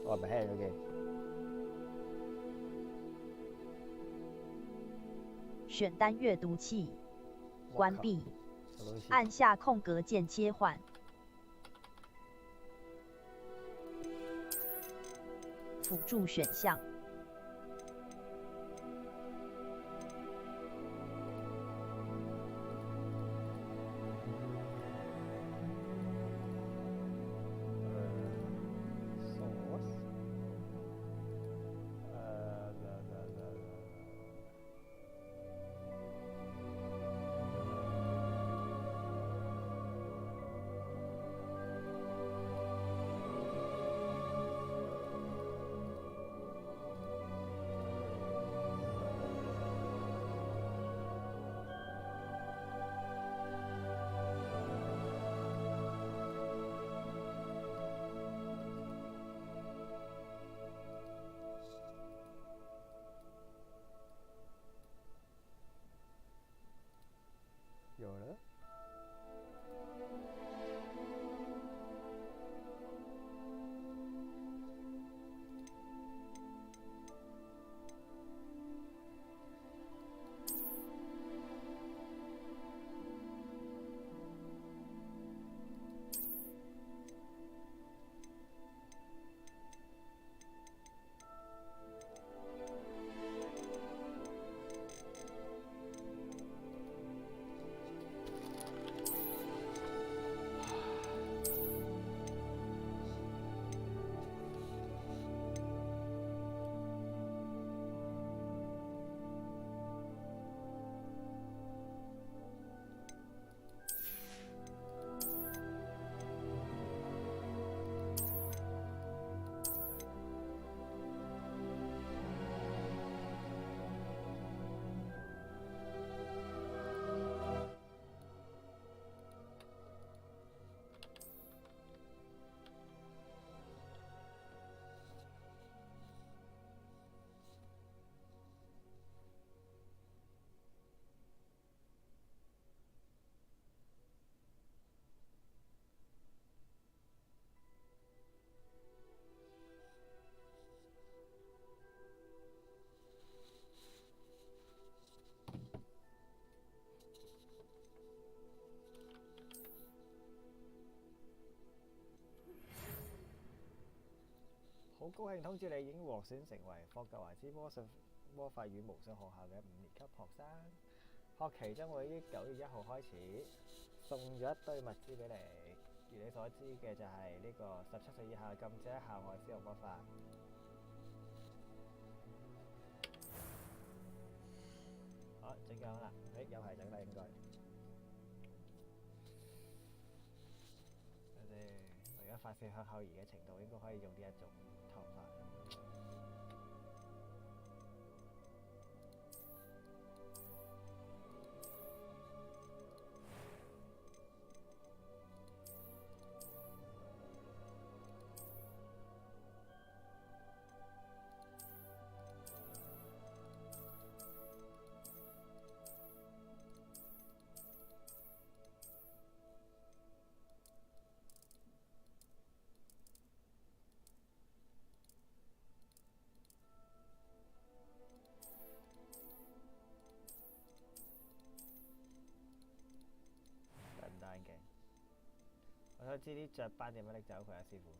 我咪喺度嘅。选单阅读器，关闭，按按下空格键切换。辅助选项。有了。好高興通知你已經獲選成為霍格華茲魔法與巫術學校嘅5年級學生。學期將會於9月1號開始，送咗一堆物資俾你。如你所知嘅就係呢個17歲以下禁止喺校外使用魔法。好，整緊啦，有排整啦應該。睇先，我而家發射向後移嘅程度應該可以用呢一種頭髮。唔戴眼鏡，我想知啲雀斑點樣拎走佢啊，師傅。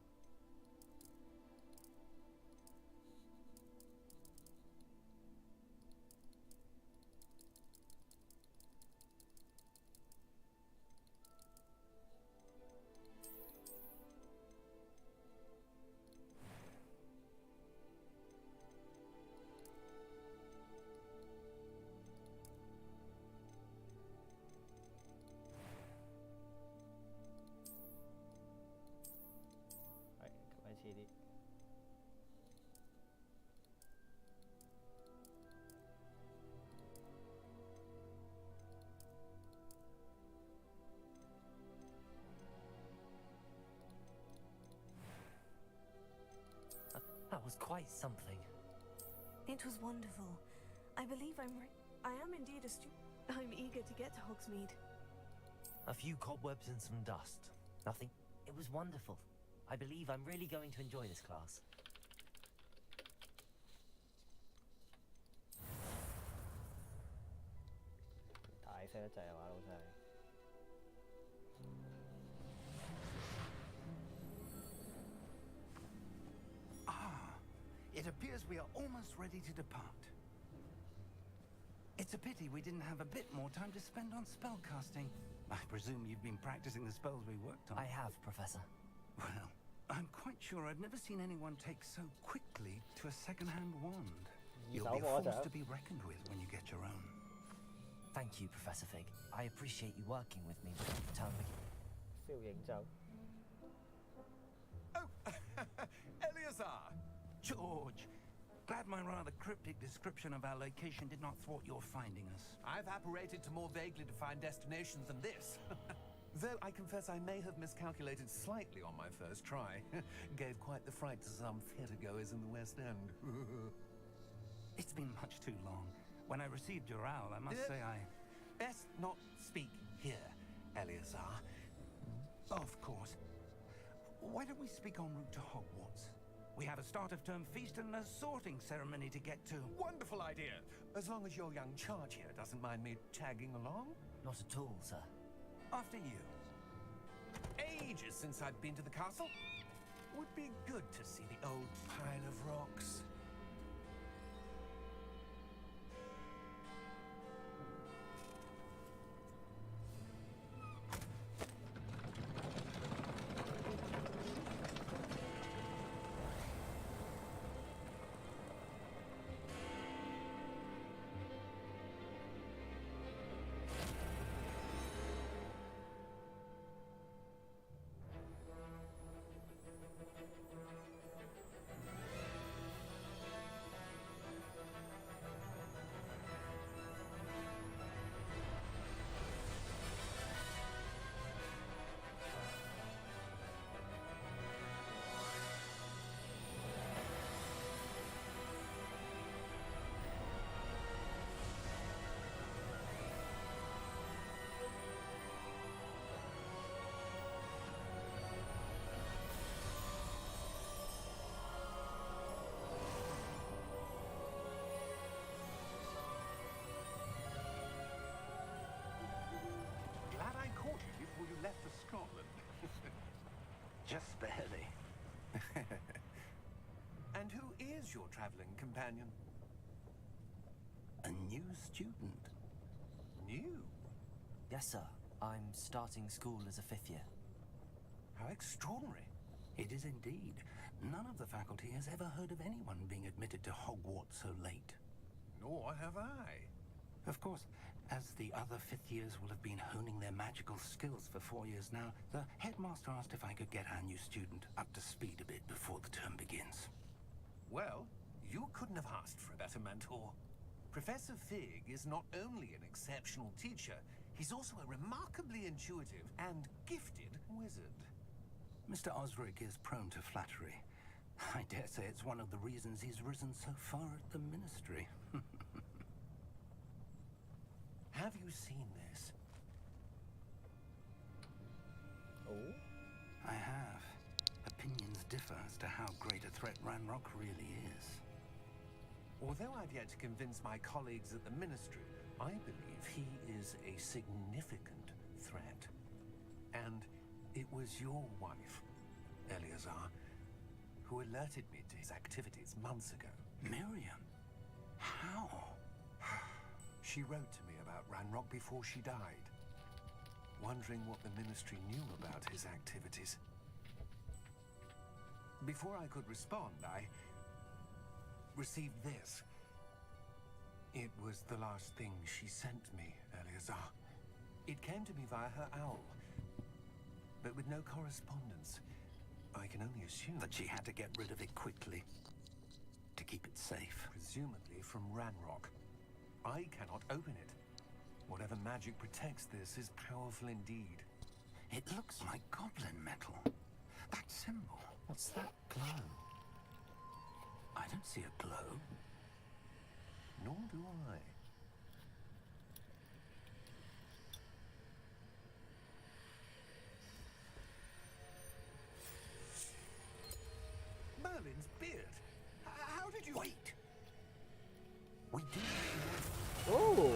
似啲。That was quite something. It was wonderful. I believe I am indeed a student. I'm eager to get to Hogsmeade. A few cobwebs and some dust. Nothing. It was wonderful. I believe I'm really going to enjoy this class. 細得滯啊嘛，老細。It appears we are almost ready to depart. It's a pity we didn't have a bit more time to spend on spellcasting. I presume you've been practicing the spells we worked on. I have, Professor. Well, I'm quite sure I've never seen anyone take so quickly to a second-hand wand. You'll be a force to be reckoned with when you get your own. Thank you, Professor Fig. I appreciate you working with me before the term begins. 笑影就 Oh, Eleazar! George, glad my rather cryptic description of our location did not thwart your finding us. I've apparated to more vaguely defined destinations than this. Though I confess I may have miscalculated slightly on my first try. Gave quite the fright to some theatre-goers in the West End. It's been much too long. When I received your owl, I must say I... Best not speak here, Eleazar. Of course. Why don't we speak en route to Hogwarts? We have a start-of-term feast and a sorting ceremony to get to. Wonderful idea! As long as your young charge here doesn't mind me tagging along. Not at all, sir. After you. Ages since I've been to the castle. Would be good to see the old pile of rocks. Left for Scotland. Just barely. And who is your travelling companion? A new student. New? Yes, sir. I'm starting school as a 5th year. How extraordinary. It is indeed. None of the faculty has ever heard of anyone being admitted to Hogwarts so late. Nor have I. Of course, as the other 5th years will have been honing their magical skills for 4 years now, the headmaster asked if I could get our new student up to speed a bit before the term begins. Well, you couldn't have asked for a better mentor. Professor Fig is not only an exceptional teacher, he's also a remarkably intuitive and gifted wizard. Mr. Osric is prone to flattery. I dare say it's one of the reasons he's risen so far at the ministry. Have you seen this? Oh? I have. Opinions differ as to how great a threat Ranrock really is. Although I've yet to convince my colleagues at the ministry, I believe he is a significant threat. And it was your wife, Eleazar, who alerted me to his activities months ago. Miriam? How? She wrote to me about Ranrock before she died, wondering what the ministry knew about his activities. Before I could respond, I received this. It was the last thing she sent me, Eleazar. It came to me via her owl, but with no correspondence. I can only assume That she had to get rid of it quickly, to keep it safe. presumably from Ranrock. I cannot open it. Whatever magic protects this is powerful indeed. It looks like goblin metal. That symbol. What's that glow? I don't see a glow. Nor do I. Merlin's beard. How did you... Wait! We do Oh!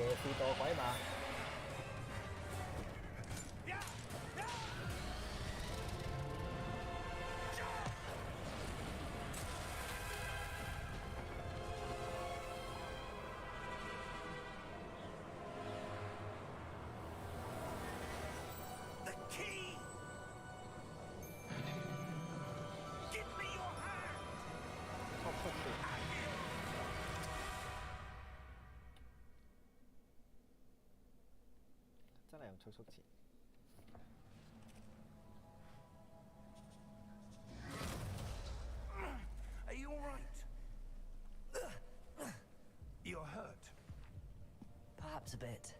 騎士墮鬼馬。The key! Give me your hand! 速速啲！真係用速速詞。Are you alright? You're hurt. Perhaps a bit.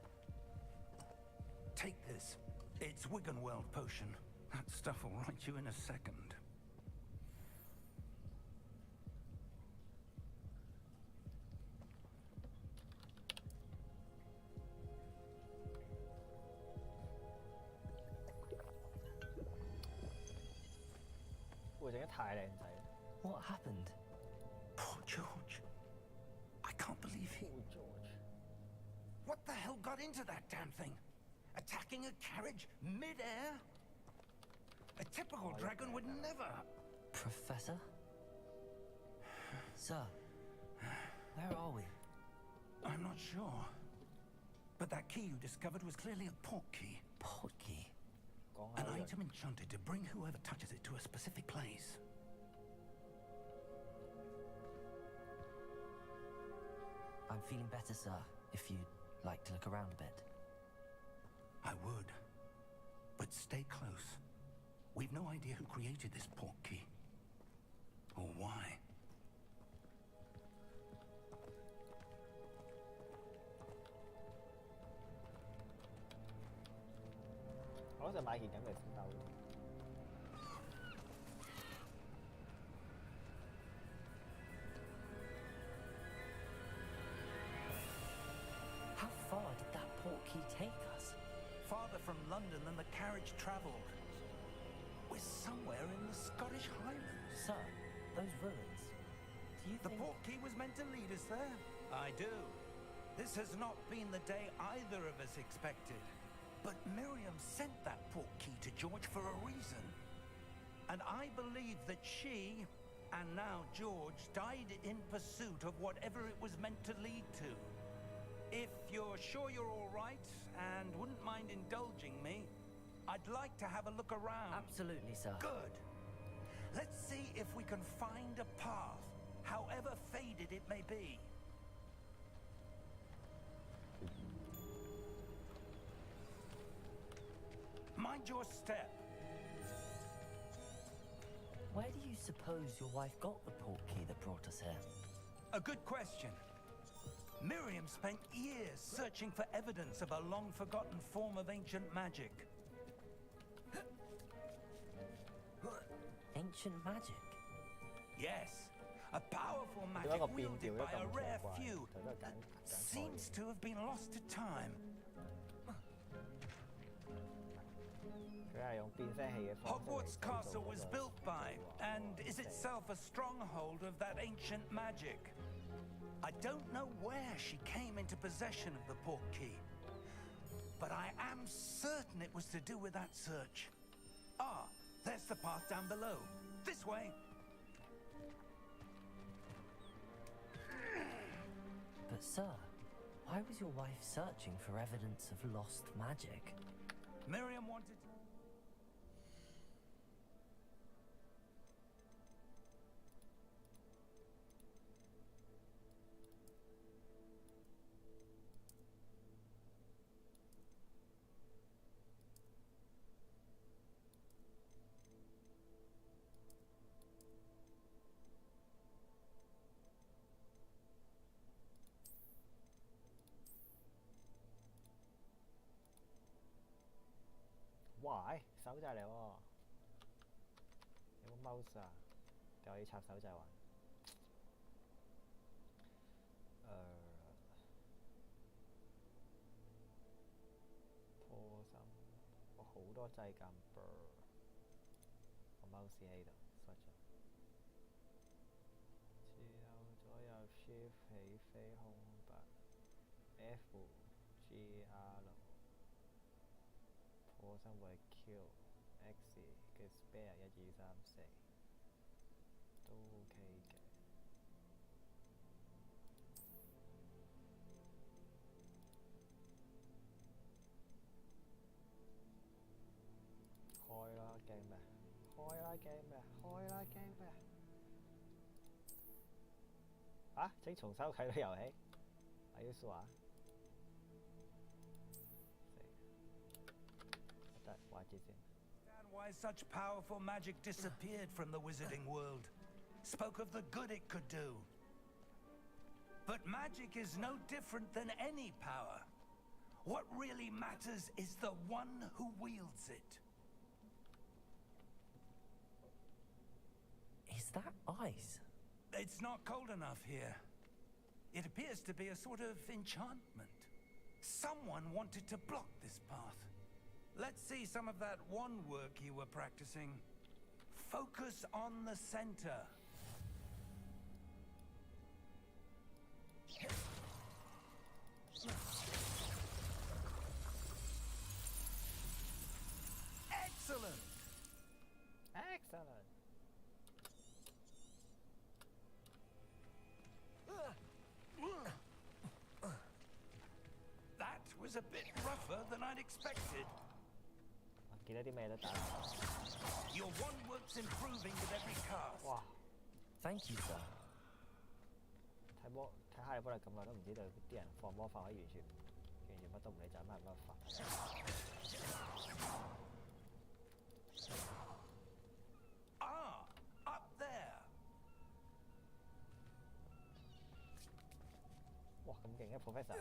Take this. It's Wiggenweld potion. That stuff will right you in a second. What happened? Poor George. I can't believe he... Poor George. What the hell got into that damn thing? Attacking a carriage mid-air? A typical dragon would never... Professor? Sir, where are we? I'm not sure. But that key you discovered was clearly a portkey. Portkey. An item enchanted to bring whoever touches it to a specific place. I'm feeling better, sir, if you'd like to look around a bit. I would. But stay close. We've no idea who created this portkey. Or why. How far did that portkey take us? Farther from London than the carriage travelled. We're somewhere in the Scottish Highlands. Sir, those ruins. Do you The think... portkey was meant to lead us there. I do. This has not been the day either of us expected. But Miriam sent that portkey to George for a reason. And I believe that she, and now George, died in pursuit of whatever it was meant to lead to. If you're sure you're all right and wouldn't mind indulging me, I'd like to have a look around. Absolutely, sir. Good. Let's see if we can find a path, however faded it may be. Mind your step. Where do you suppose your wife got the portkey that brought us here? A good question. Miriam spent years searching for evidence of a long-forgotten form of ancient magic. Ancient magic? Yes, a powerful magic wielded by a rare few that seems to have been lost to time. Hogwarts Castle was built by, and is itself a stronghold of that ancient magic. I don't know where she came into possession of the portkey, but I am certain it was to do with that search. Ah, there's the path down below. This way. But sir, why was your wife searching for evidence of lost magic? Miriam wanted... Why? 手掣嚟喎，有冇 mouse 啊？定我要插手掣玩？拖心，我好多掣撳啵，個 mouse 喺度，失咗。前後左右 shift 起飛空白 F。GR Potion 會 Q X 嘅 Spare 1、2、3、4都 OK 嘅。開啦驚咩？開啦驚咩？開啦驚咩？啊！請重新啟動遊戲。Are you sure？得畫住先。 Why such powerful magic disappeared from the wizarding world. Spoke of the good it could do. But magic is no different than any power. What really matters is the one who wields it. Is that ice? It's not cold enough here. It appears to be a sort of enchantment. Someone wanted to block this path. Let's see some of that wand work you were practicing. Focus on the center. Excellent! Excellent！ That was a bit rougher than I'd expected. 見到啲咩都打。Your wand work's improving with every cast. 哇！ Thank you, sir. 睇哈利波特咁耐都唔知道啲人放魔法可以完全乜都唔理，就係乜法。Ah, up there. 哇！咁勁嘅 Professor，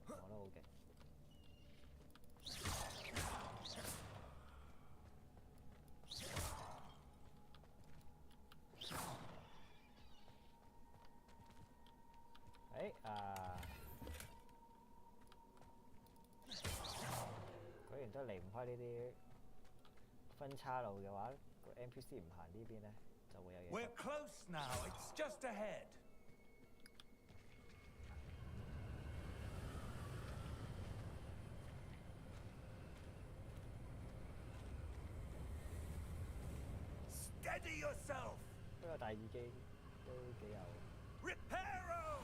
我都好勁。果然都離唔開呢啲分岔路嘅話，個 NPC 唔行呢邊咧，就會有嘢。We're close now. It's just ahead. Steady yourself. 不過第二機都幾有。Reparo.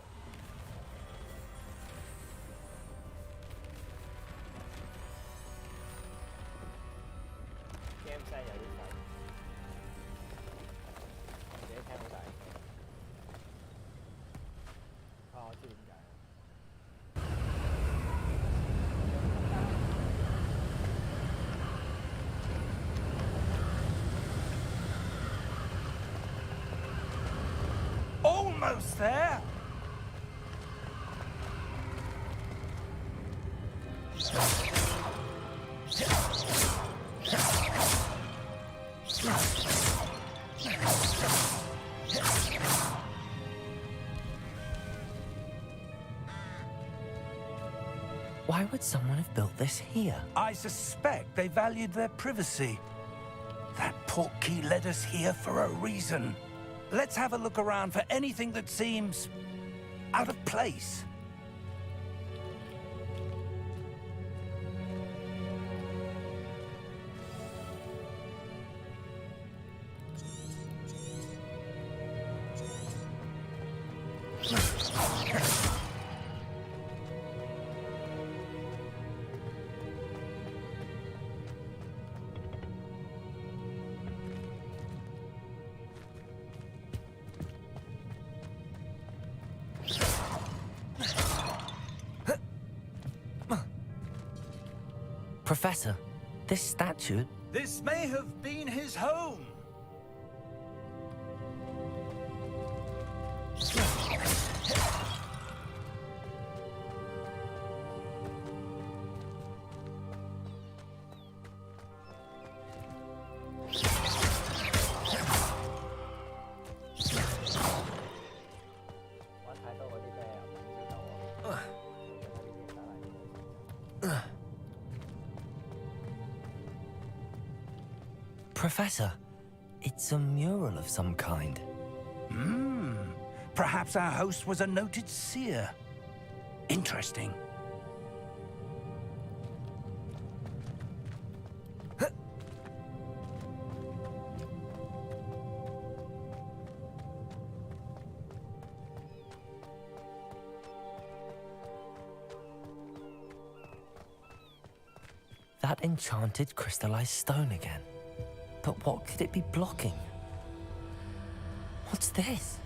game 聲有啲細，我自己聽好大聲。啊，我知點解。Almost there. Why would someone have built this here? I suspect they valued their privacy. That portkey led us here for a reason. Let's have a look around for anything that seems out of place. Professor, this statue... This may have been his home. Professor, it's a mural of some kind. Perhaps our host was a noted seer. Interesting. That enchanted crystallized stone again. But what could it be blocking? What's this?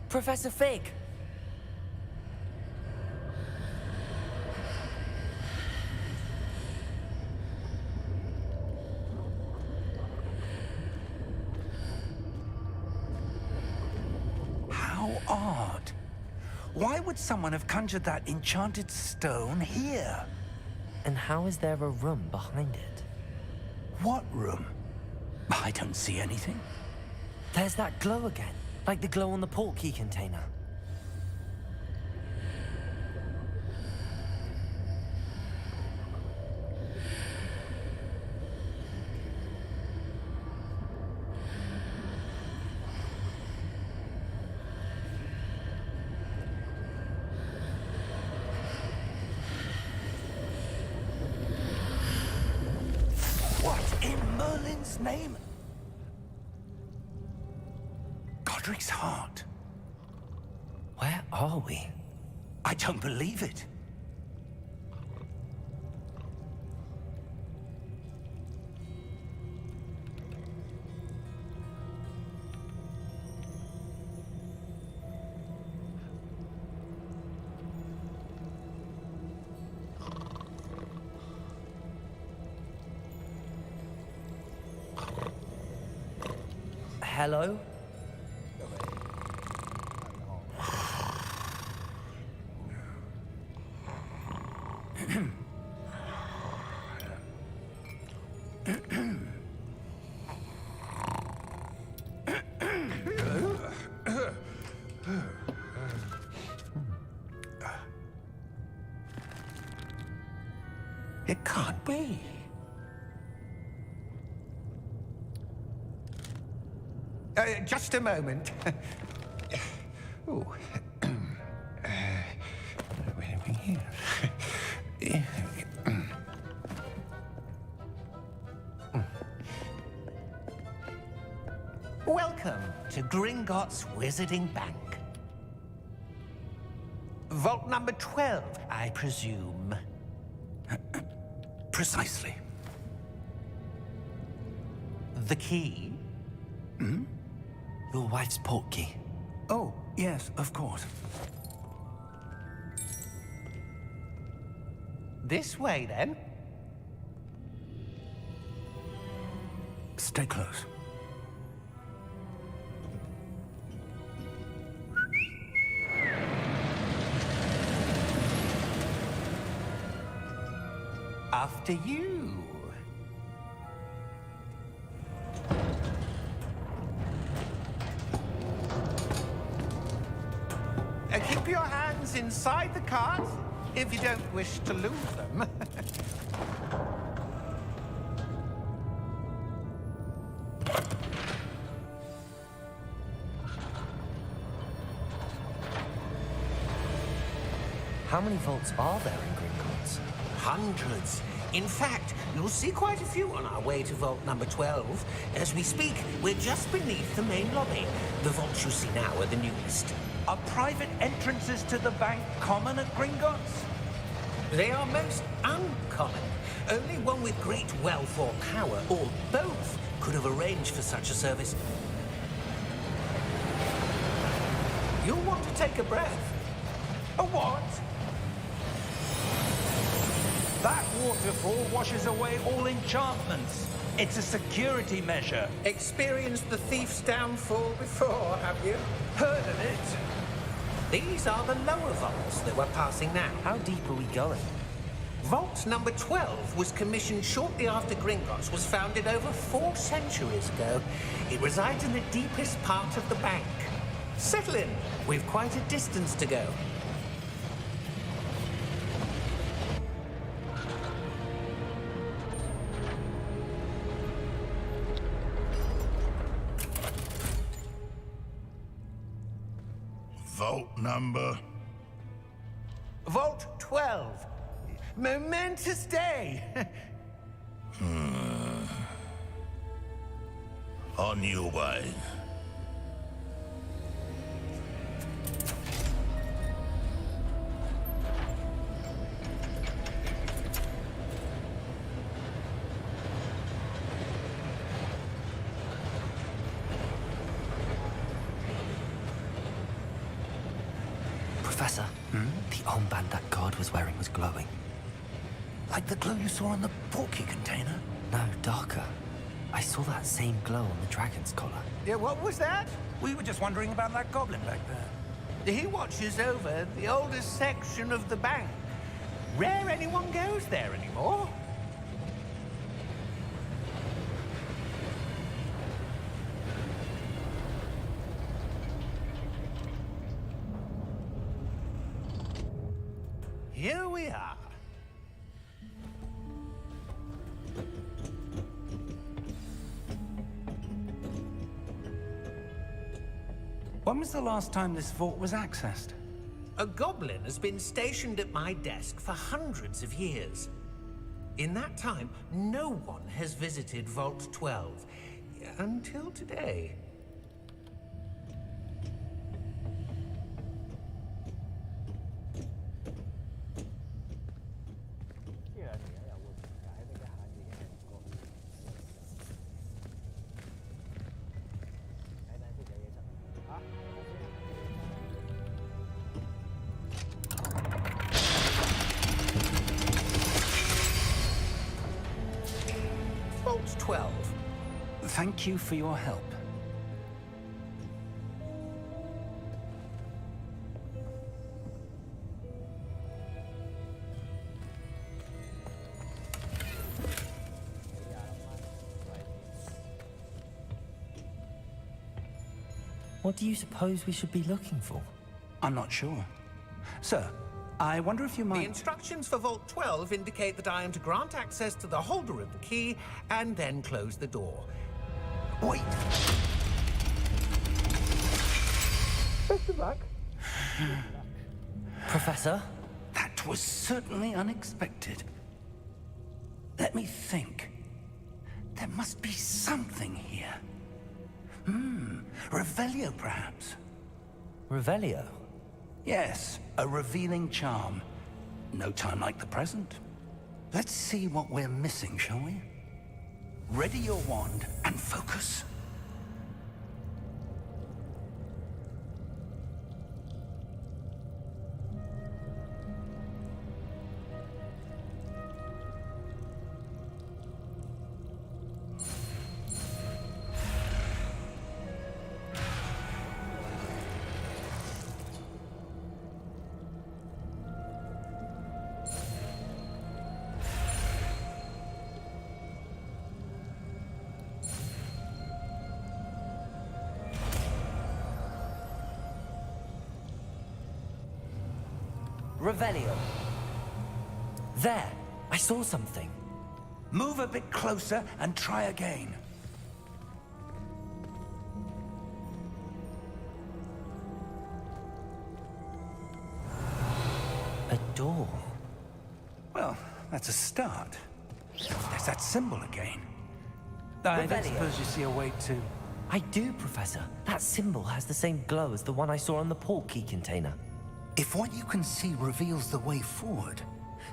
Professor Fig! How odd. Why would someone have conjured that enchanted stone here? And how is there a room behind it? What room? I don't see anything. There's that glow again, like the glow on the portkey container. What in Merlin's name? Godric's heart. Where are we? I don't believe it. Hello? It can't be. Just a moment. Oh. Wait a minute here. Welcome to Gringotts Wizarding Bank. Vault number 12, I presume. Precisely. The key? Your wife's portkey. Oh, yes, of course. This way, then. Stay close. After you. Keep your hands inside the cart if you don't wish to lose them. How many vaults are there in Gringotts? Hundreds. In fact, you'll see quite a few on our way to vault number 12. As we speak, we're just beneath the main lobby. The vaults you see now are the newest. Are private entrances to the bank common at Gringotts? They are most uncommon. Only one with great wealth or power, or both, could have arranged for such a service. You'll want to take a breath. A what? That waterfall washes away all enchantments. It's a security measure. Experienced the thief's downfall before, have you? Heard of it? These are the lower vaults that we're passing now. How deep are we going? Vault number 12 was commissioned shortly after Gringotts was founded over 4 centuries ago. It resides in the deepest part of the bank. Settle in. We've quite a distance to go. Vault number? Vault 12. Momentous day. On your way. Professor, the armband that guard was wearing was glowing. Like the glow you saw on the portkey container? No, darker. I saw that same glow on the dragon's collar. Yeah, what was that? We were just wondering about that goblin back there. He watches over the oldest section of the bank. Rare anyone goes there anymore. Here we are. When was the last time this vault was accessed? A goblin has been stationed at my desk for hundreds of years. In that time, no one has visited Vault 12. Until today. Vault 12. Thank you for your help. What do you suppose we should be looking for? I'm not sure. Sir, I wonder if you The might... instructions for Vault 12 indicate that I am to grant access to the holder of the key and then close the door. Wait! Best of luck. Professor? That was certainly unexpected. Let me think. There must be something here. Revelio, perhaps? Revelio? Yes, a revealing charm. No time like the present. Let's see what we're missing, shall we? Ready your wand and focus. Revelio. There! I saw something. Move a bit closer and try again. A door. Well, that's a start. There's that symbol again. I don't Revelio. suppose you see a way to... I do, Professor. That symbol has the same glow as the one I saw on the portkey container. If what you can see reveals the way forward,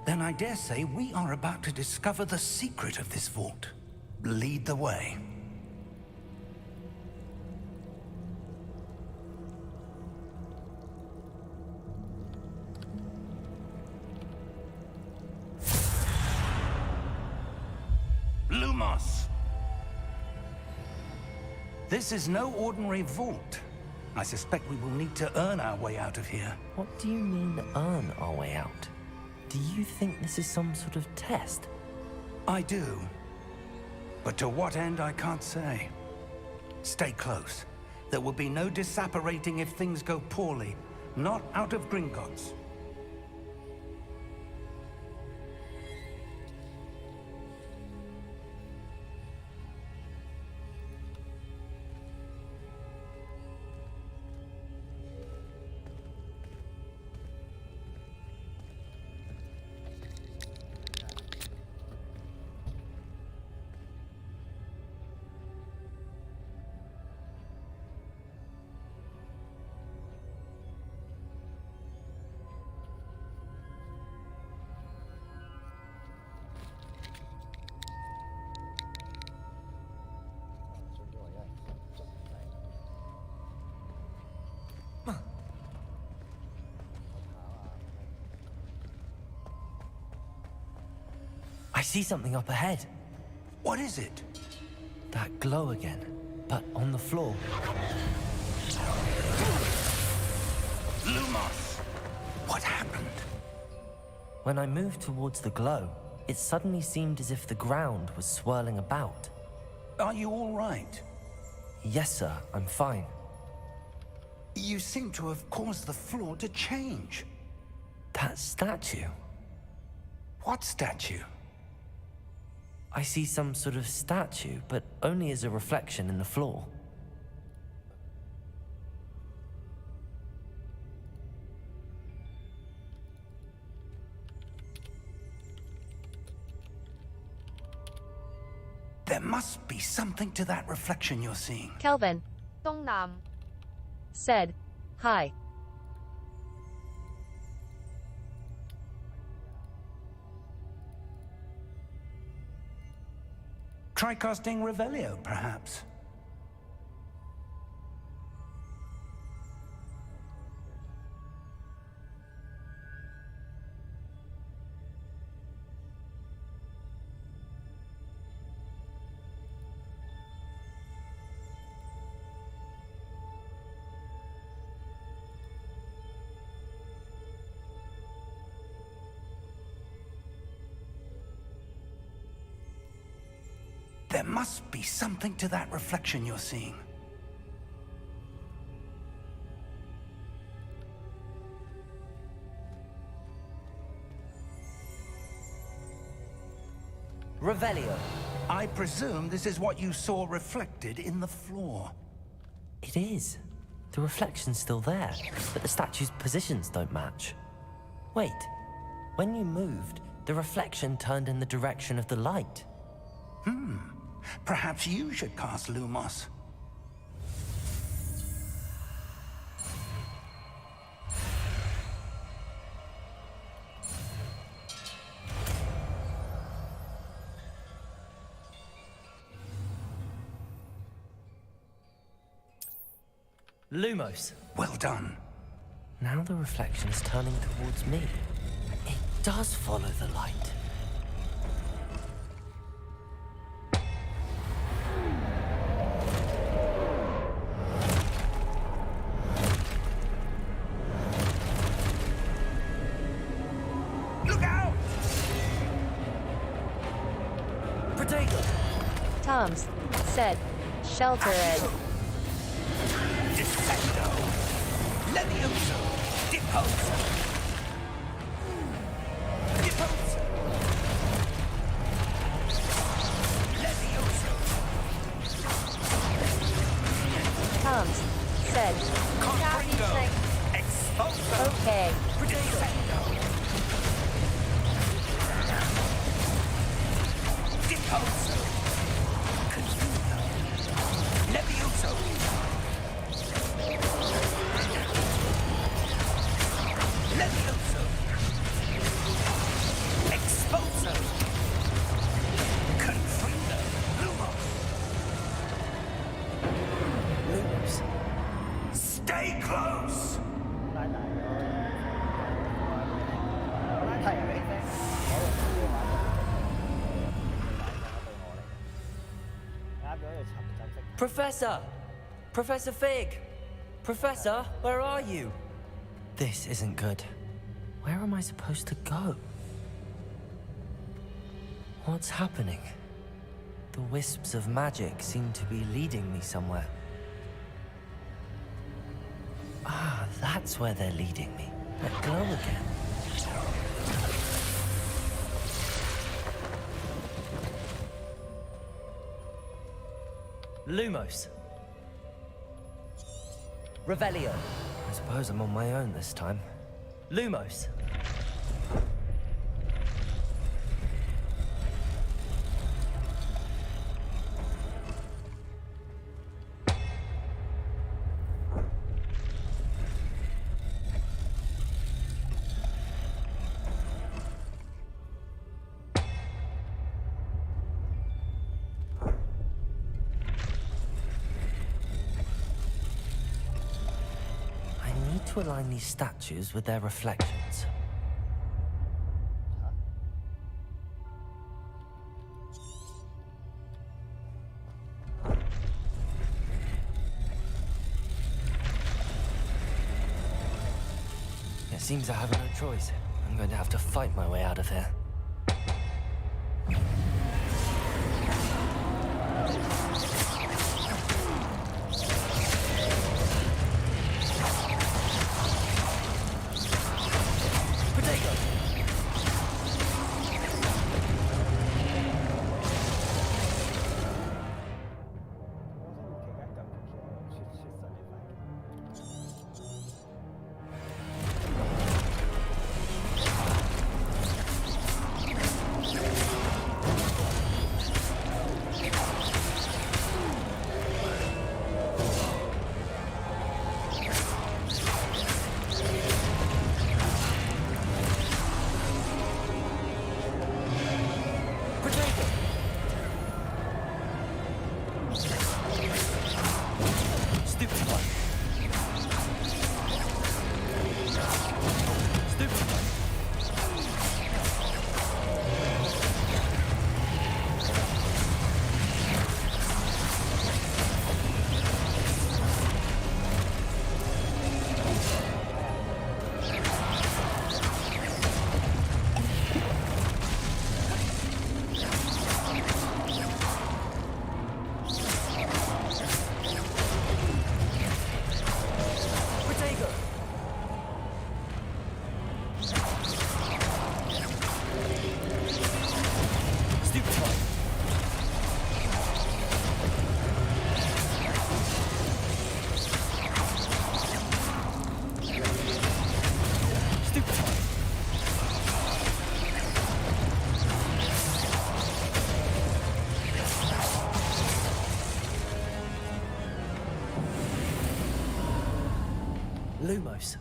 then I dare say we are about to discover the secret of this vault. Lead the way. Lumos! This is no ordinary vault. I suspect we will need to earn our way out of here. What do you mean, earn our way out? Do you think this is some sort of test? I do. But to what end, I can't say. Stay close. There will be no disapparating if things go poorly. Not out of Gringotts. I see something up ahead. What is it? That glow again, but on the floor. Lumos! What happened? When I moved towards the glow, it suddenly seemed as if the ground was swirling about. Are you all right? Yes, sir, I'm fine. You seem to have caused the floor to change. That statue. What statue? I see some sort of statue, but only as a reflection in the floor. There must be something to that reflection you're seeing. Kelvin, 東南 said, "Hi." Try casting Revelio, perhaps. There must be something to that reflection you're seeing. Revelio. I presume this is what you saw reflected in the floor. It is. The reflection's still there, but the statue's positions don't match. Wait. When you moved, the reflection turned in the direction of the light. Perhaps you should cast Lumos. Lumos. Well done. Now the reflection's turning towards me. It does follow the light. Look out! Potato! Toms said, "Shelter it." Defendo! Levioso! Deposa! Deposa! Levioso! Toms said, Confringo! Expulso! "Okay." Defendo! Deposo! Confringo! Levioso! Levioso! Expulso! Confringo! Lumos! Lumos. Stay close! 拉大咗，我拉大遊戲聲，我用呢啲玩對我嚟，啱咗要沉浸式。 Professor! Professor Fig! Professor, where are you? This isn't good. Where am I supposed to go? What's happening? The wisps of magic seem to be leading me somewhere. Ah, that's where they're leading me. That glow again. Lumos. Revelio. I suppose I'm on my own this time. Lumos. To align these statues with their reflections. It seems I have no choice. I'm going to have to fight my way out of here. Lumos.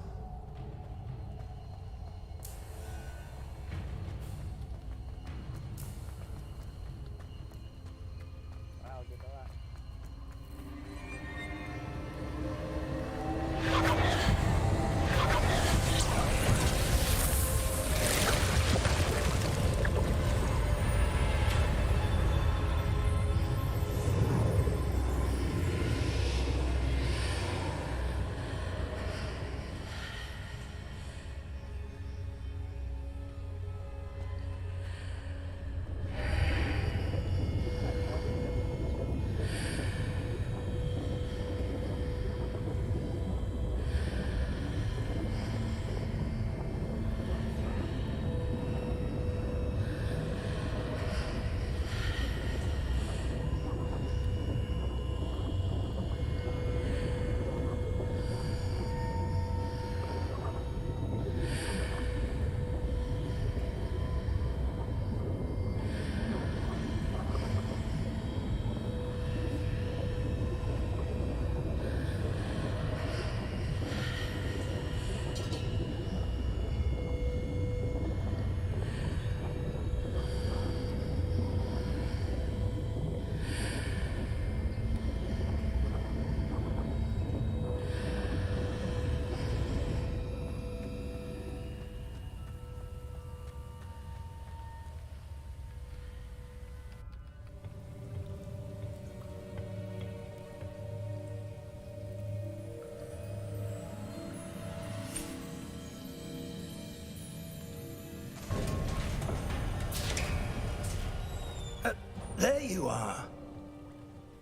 There you are.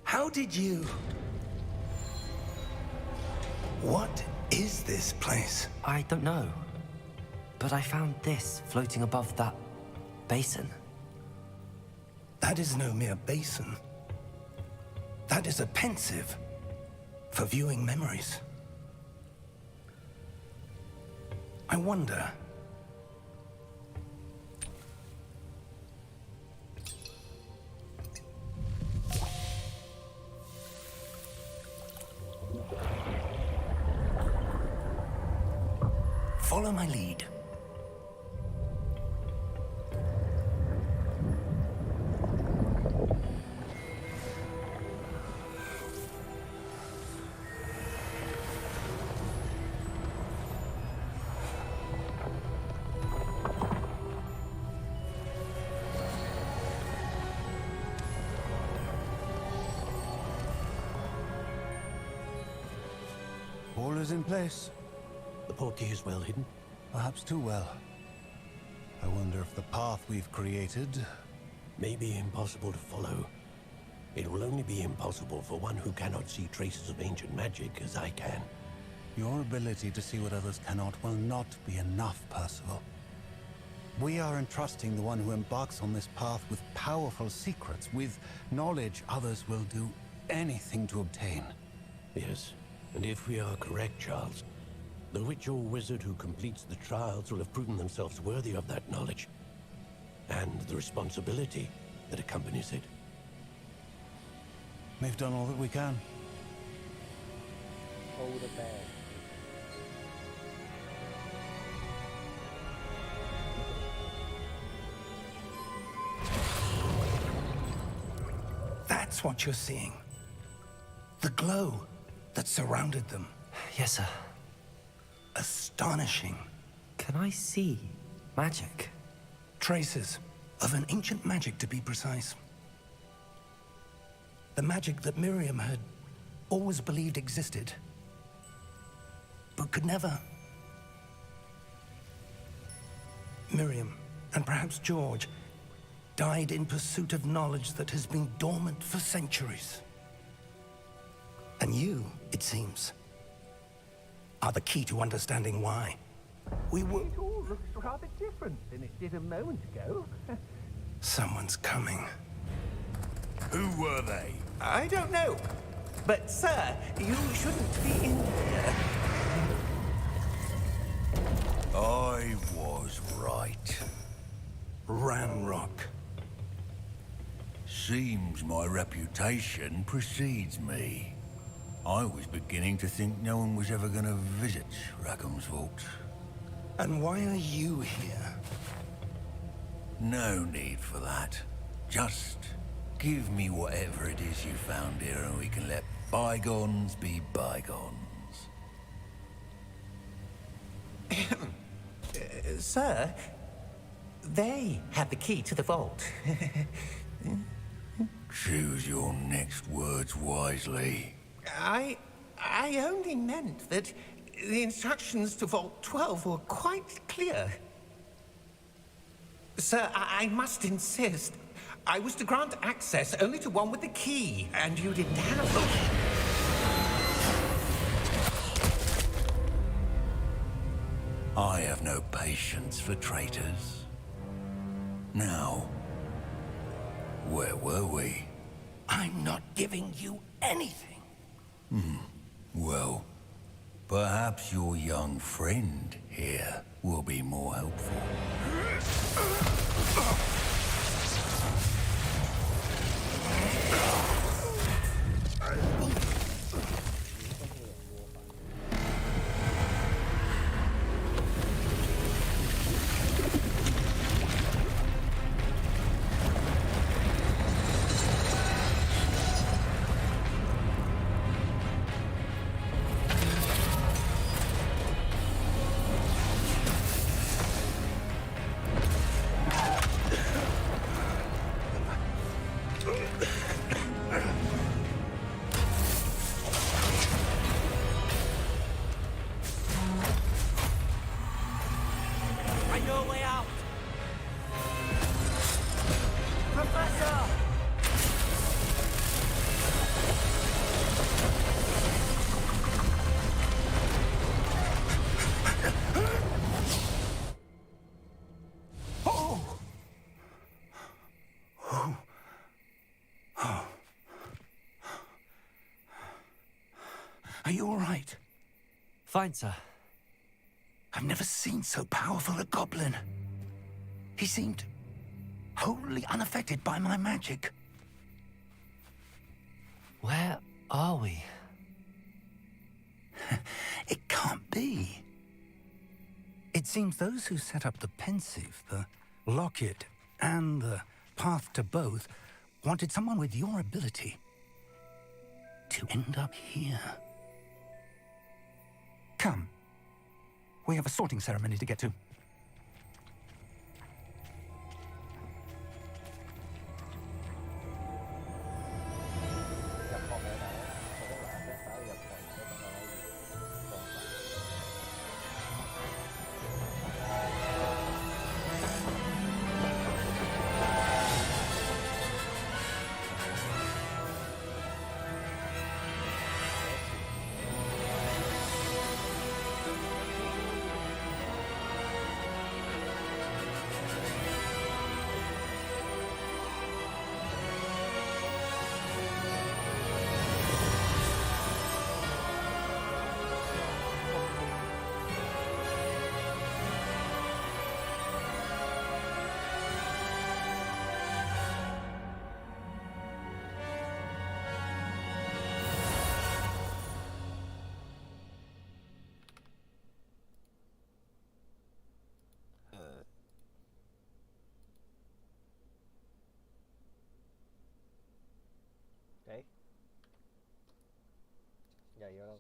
How did you... What is this place? I don't know. But I found this floating above that basin. That is no mere basin. That is a pensive for viewing memories. I wonder... Follow my lead. All is in place. The portkey is well hidden. Perhaps too well. I wonder if the path we've created may be impossible to follow. It will only be impossible for one who cannot see traces of ancient magic as I can. Your ability to see what others cannot will not be enough, Percival. We are entrusting the one who embarks on this path with powerful secrets, with knowledge others will do anything to obtain. Yes, and if we are correct, Charles, the witch or wizard who completes the trials will have proven themselves worthy of that knowledge, and the responsibility that accompanies it. We've done all that we can. Hold the bag. That's what you're seeing. The glow that surrounded them. Yes, sir. Astonishing. Can I see magic? Traces of an ancient magic, to be precise. The magic that Miriam had always believed existed, but could never. Miriam, and perhaps George, died in pursuit of knowledge that has been dormant for centuries. And you, it seems, are the key to understanding why. We were... It all looks rather different than it did a moment ago. Someone's coming. Who were they? I don't know. But, sir, you shouldn't be in here. I was right. Ramrock. Seems my reputation precedes me. I was beginning to think no one was ever going to visit Rackham's vault. And why are you here? No need for that. Just give me whatever it is you found here and we can let bygones be bygones. Sir, they have the key to the vault. Choose your next words wisely. I only meant that the instructions to Vault 12 were quite clear. Sir, I must insist. I was to grant access only to one with the key, and you didn't have them. I have no patience for traitors. Now, where were we? I'm not giving you anything. Well, perhaps your young friend here will be more helpful. Are you all right? Fine, sir. I've never seen so powerful a goblin. He seemed wholly unaffected by my magic. Where are we? It can't be. It seems those who set up the pensive, the locket, and the path to both wanted someone with your ability to end up here. Come. We have a sorting ceremony to get to. 計㗎咯。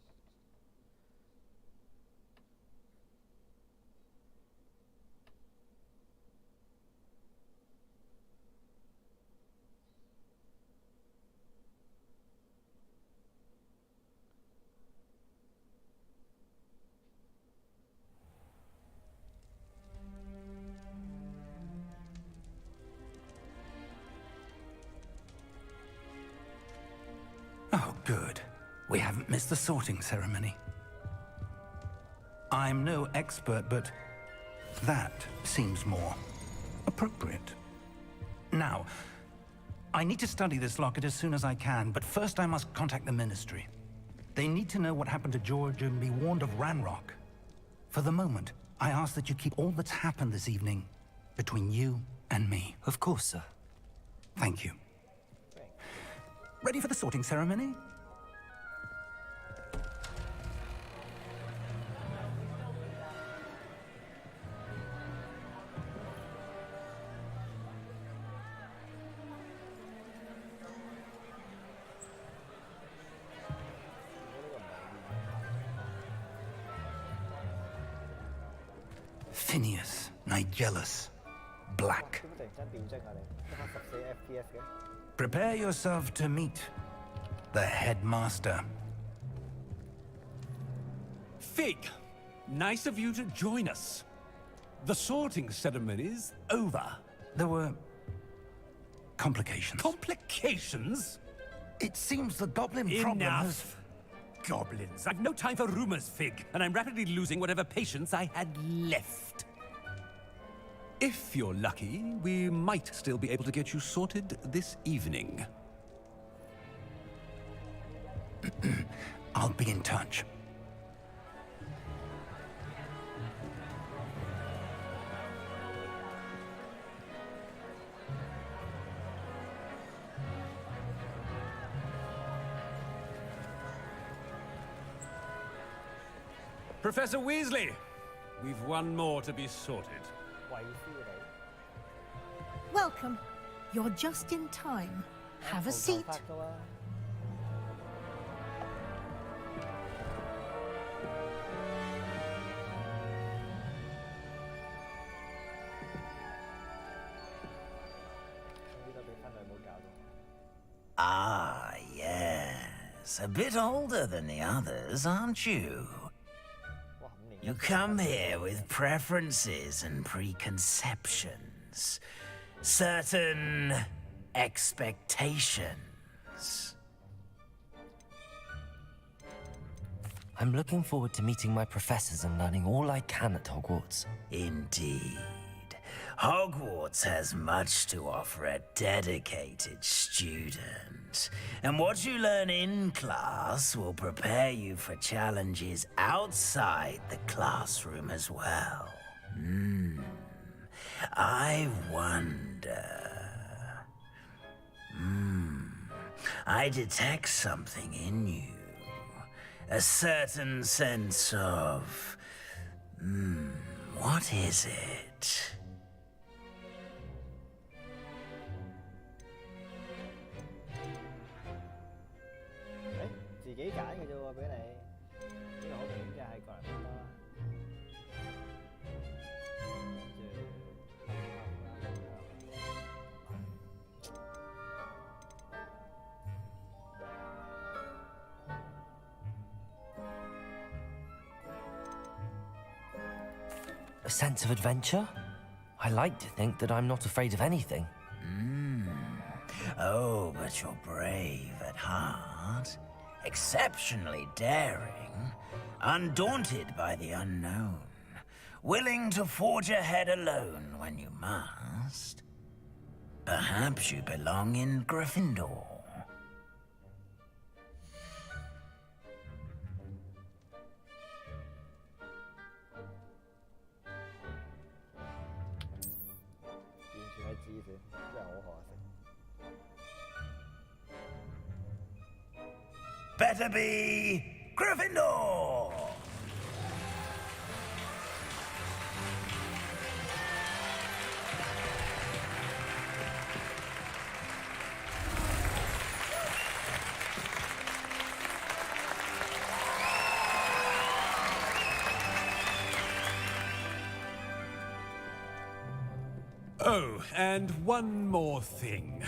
Oh, good. We haven't missed the sorting ceremony. I'm no expert, but that seems more appropriate. Now, I need to study this locket as soon as I can, but first I must contact the Ministry. They need to know what happened to George and be warned of Ranrock. For the moment, I ask that you keep all that's happened this evening between you and me. Of course, sir. Thank you. Ready for the sorting ceremony? Phineas, Nigellus, Black. Prepare yourself to meet the headmaster. Fig, nice of you to join us. The sorting ceremony's over. There were complications. Complications? It seems the goblin problem has... Enough! Goblins. I've no time for rumors, Fig, and I'm rapidly losing whatever patience I had left. If you're lucky, we might still be able to get you sorted this evening. I'll be in touch. Professor Weasley, we've one more to be sorted. Welcome. You're just in time. Have a seat. Ah, yes. A bit older than the others, aren't you? You come here with preferences and preconceptions. Certain expectations. I'm looking forward to meeting my professors and learning all I can at Hogwarts. Indeed. Hogwarts has much to offer a dedicated student. And what you learn in class will prepare you for challenges outside the classroom as well. I wonder... I detect something in you. A certain sense of... what is it? A sense of adventure? I like to think that I'm not afraid of anything. Oh, but you're brave at heart. Exceptionally daring. Undaunted by the unknown. Willing to forge ahead alone when you must. Perhaps you belong in Gryffindor. Better be Gryffindor! Oh, and one more thing.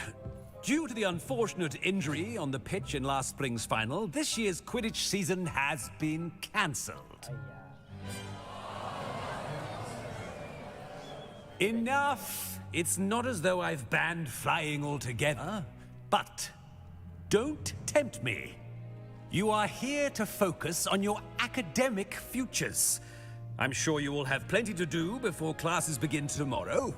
Due to the unfortunate injury on the pitch in last spring's final, this year's Quidditch season has been cancelled. Enough! It's not as though I've banned flying altogether, but don't tempt me. You are here to focus on your academic futures. I'm sure you will have plenty to do before classes begin tomorrow.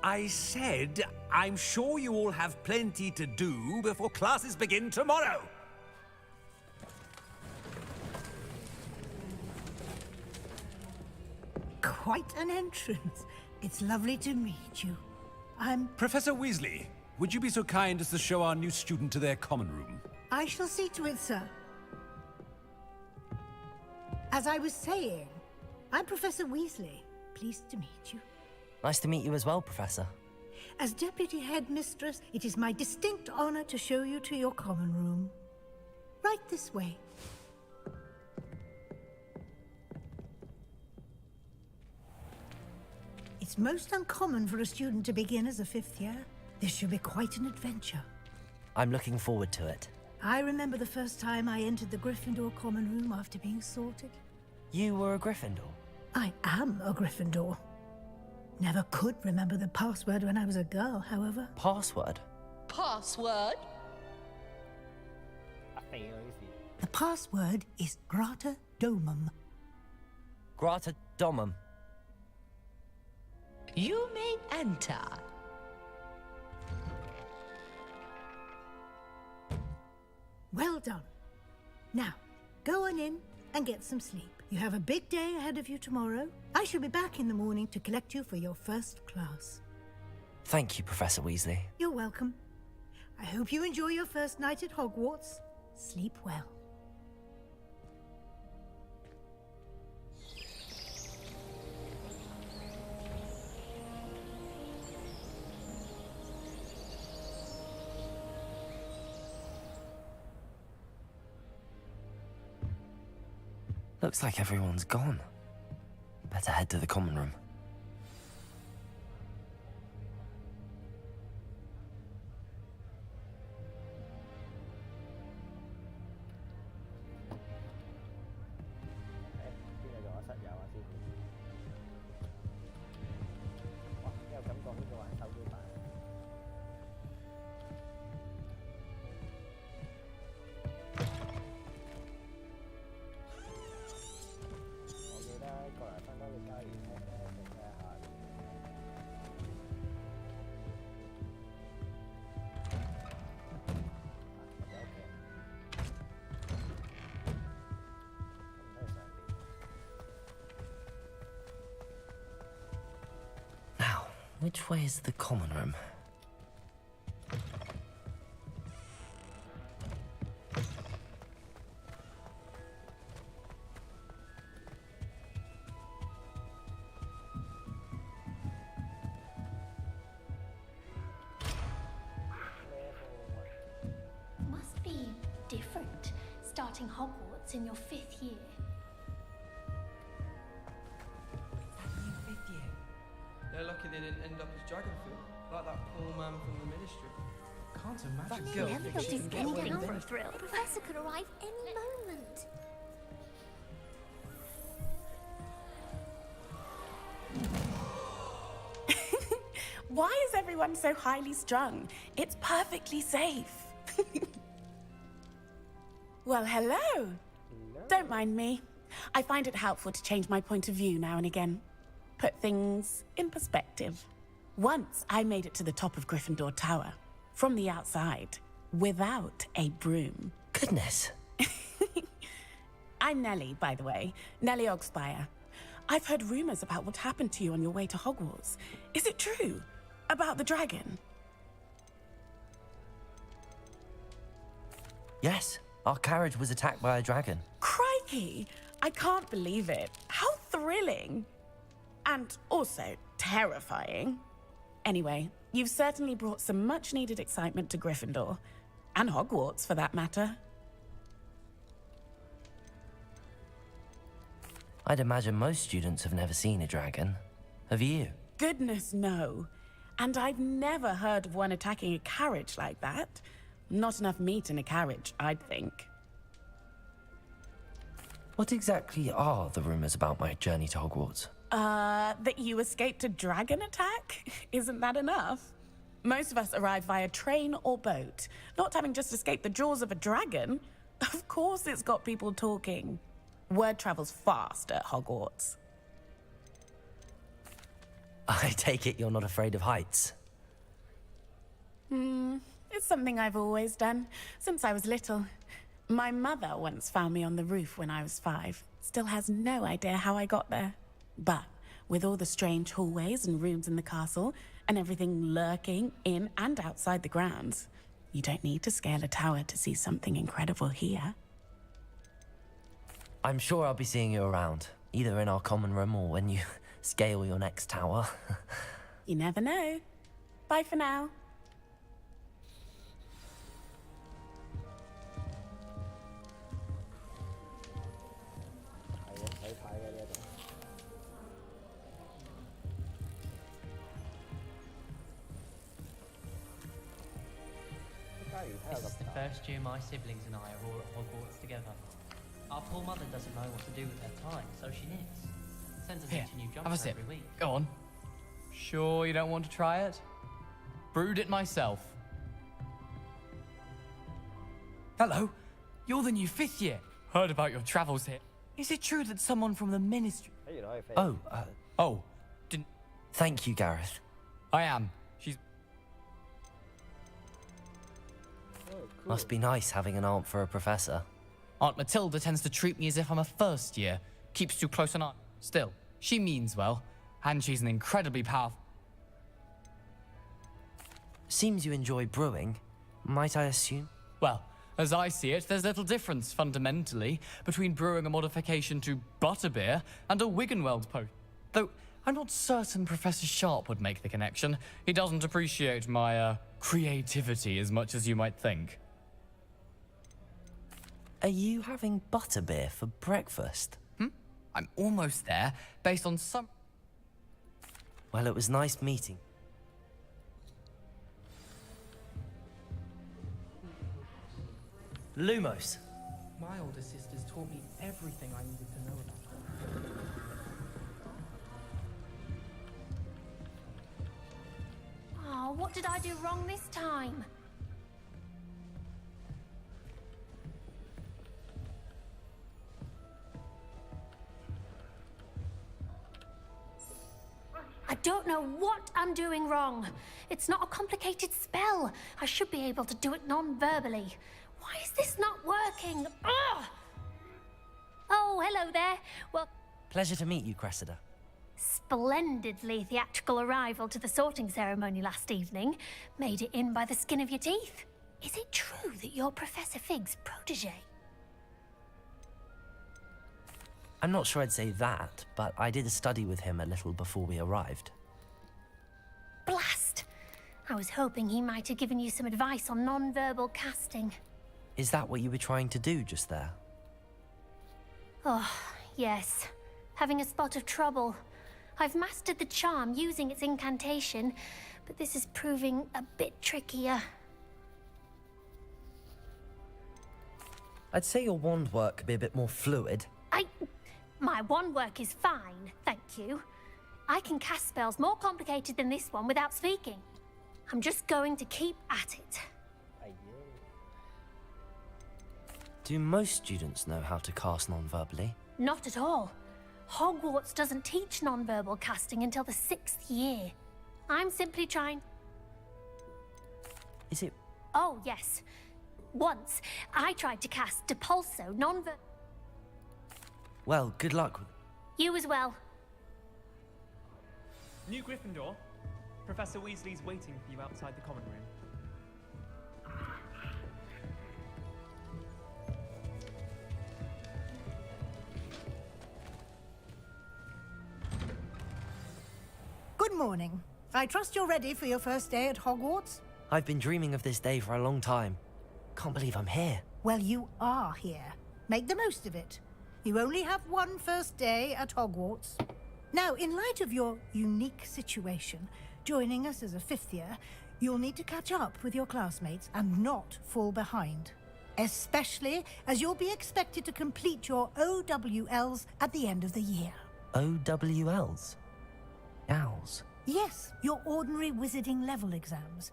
I said, I'm sure you all have plenty to do before classes begin tomorrow. Quite an entrance. It's lovely to meet you. I'm... Professor Weasley, would you be so kind as to show our new student to their common room? I shall see to it, sir. As I was saying, I'm Professor Weasley. Pleased to meet you. Nice to meet you as well, Professor. As Deputy Headmistress, it is my distinct honor to show you to your common room. Right this way. It's most uncommon for a student to begin as a fifth year. This should be quite an adventure. I'm looking forward to it. I remember the first time I entered the Gryffindor common room after being sorted. You were a Gryffindor? I am a Gryffindor. Never could remember the password when I was a girl, however. Password? Password? The password is Grata Domum. Grata Domum. You may enter. Well done. Now, go on in and get some sleep. You have a big day ahead of you tomorrow. I shall be back in the morning to collect you for your first class. Thank you, Professor Weasley. You're welcome. I hope you enjoy your first night at Hogwarts. Sleep well. Looks like everyone's gone. Better head to the common room. Which way is the common room? Must be different, starting Hogwarts in your 5th year. They're lucky they didn't end up as Dragonfield, like that poor man from the Ministry. Can't imagine. That girl thinks she can get away with anything. The Professor could arrive any moment. Why is everyone so highly strung? It's perfectly safe. Well, hello. Don't mind me. I find it helpful to change my point of view now and again. Put things in perspective. Once I made it to the top of Gryffindor Tower, from the outside, without a broom. Goodness. I'm Nellie, by the way. Nellie Ogspire. I've heard rumors about what happened to you on your way to Hogwarts. Is it true? About the dragon? Yes, our carriage was attacked by a dragon. Crikey! I can't believe it. How thrilling! And also terrifying. Anyway, you've certainly brought some much-needed excitement to Gryffindor. And Hogwarts, for that matter. I'd imagine most students have never seen a dragon. Have you? goodness, no. And I've never heard of one attacking a carriage like that. Not enough meat in a carriage, I'd think. What exactly are the rumors about my journey to Hogwarts? That you escaped a dragon attack? Isn't that enough? Most of us arrive via train or boat, not having just escaped the jaws of a dragon. Of course it's got people talking. Word travels fast at Hogwarts. I take it you're not afraid of heights. It's something I've always done, since I was little. My mother once found me on the roof when I was 5. Still has no idea how I got there. But with all the strange hallways and rooms in the castle, and everything lurking in and outside the grounds, you don't need to scale a tower to see something incredible here. I'm sure I'll be seeing you around, either in our common room or when you scale your next tower. You never know. Bye for now. This is the first year my siblings and I are all at Hogwarts together. Our poor mother doesn't know what to do with her time, so she knits. Sends us Here, each a new have a jumper sip. every week. Go on. Sure you don't want to try it? Brewed it myself. Hello, you're the new 5th year. Heard about your travels here. Is it true that someone from the ministry... Oh, didn't... Thank you, Gareth. I am. She's... Must be nice having an aunt for a professor. Aunt Matilda tends to treat me as if I'm a first year. Keeps too close an eye. Still, she means well. And she's an incredibly powerful... Seems you enjoy brewing. Might I assume? Well, as I see it, there's little difference, fundamentally, between brewing a modification to butterbeer and a Wiggenweld potion. Though, I'm not certain Professor Sharp would make the connection. He doesn't appreciate my, creativity as much as you might think. Are you having butterbeer for breakfast? I'm almost there, based on some... Well, it was nice meeting. Lumos. My older sisters taught me everything I needed to know about her. Oh, what did I do wrong this time? I don't know what I'm doing wrong. It's not a complicated spell. I should be able to do it non-verbally. Why is this not working? Ugh! Oh, hello there. Well, Pleasure to meet you, Cressida. splendidly theatrical arrival to the sorting ceremony last evening. Made it in by the skin of your teeth. Is it true that you're Professor Fig's protege? I'm not sure I'd say that, but I did study with him a little before we arrived. Blast! I was hoping he might have given you some advice on non-verbal casting. Is that what you were trying to do just there? Oh, yes. Having a spot of trouble. I've mastered the charm using its incantation, but this is proving a bit trickier. I'd say your wand work could be a bit more fluid. My wand work is fine, thank you. I can cast spells more complicated than this one without speaking. I'm just going to keep at it. Do most students know how to cast non-verbally? Not at all. Hogwarts doesn't teach non-verbal casting until the 6th year. I'm simply trying... Is it... Oh, yes. Once, I tried to cast Depulso non-verbal... Well, good luck with... You as well. New Gryffindor. Professor Weasley's waiting for you outside the common room. Good morning. I trust you're ready for your first day at Hogwarts? I've been dreaming of this day for a long time. Can't believe I'm here. Well, you are here. Make the most of it. You only have one first day at Hogwarts. Now, in light of your unique situation, joining us as a 5th year, you'll need to catch up with your classmates and not fall behind. Especially as you'll be expected to complete your OWLs at the end of the year. OWLs? Owls? Yes, your ordinary wizarding level exams.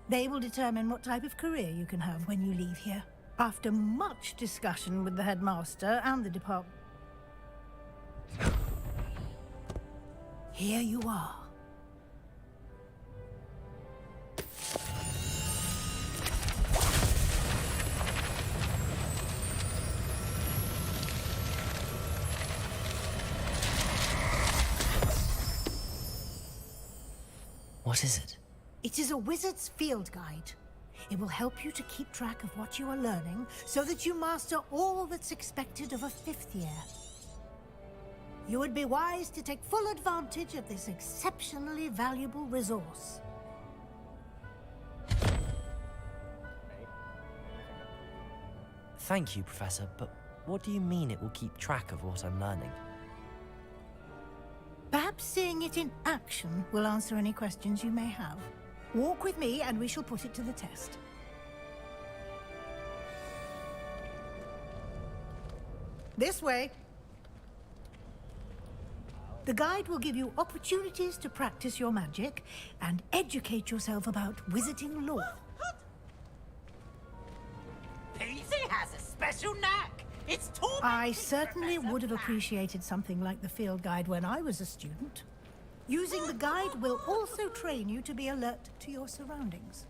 They will determine what type of career you can have when you leave here. After much discussion with the headmaster and the department, here you are. What is it? It is a wizard's field guide. It will help you to keep track of what you are learning so that you master all that's expected of a 5th year. You would be wise to take full advantage of this exceptionally valuable resource. Thank you, Professor, but what do you mean it will keep track of what I'm learning? Perhaps seeing it in action will answer any questions you may have. Walk with me and we shall put it to the test. This way. The guide will give you opportunities to practice your magic and educate yourself about wizarding lore. Peasy has a special knack. It's tormenting. I certainly would have appreciated something like the field guide when I was a student. Using the guide will also train you to be alert to your surroundings.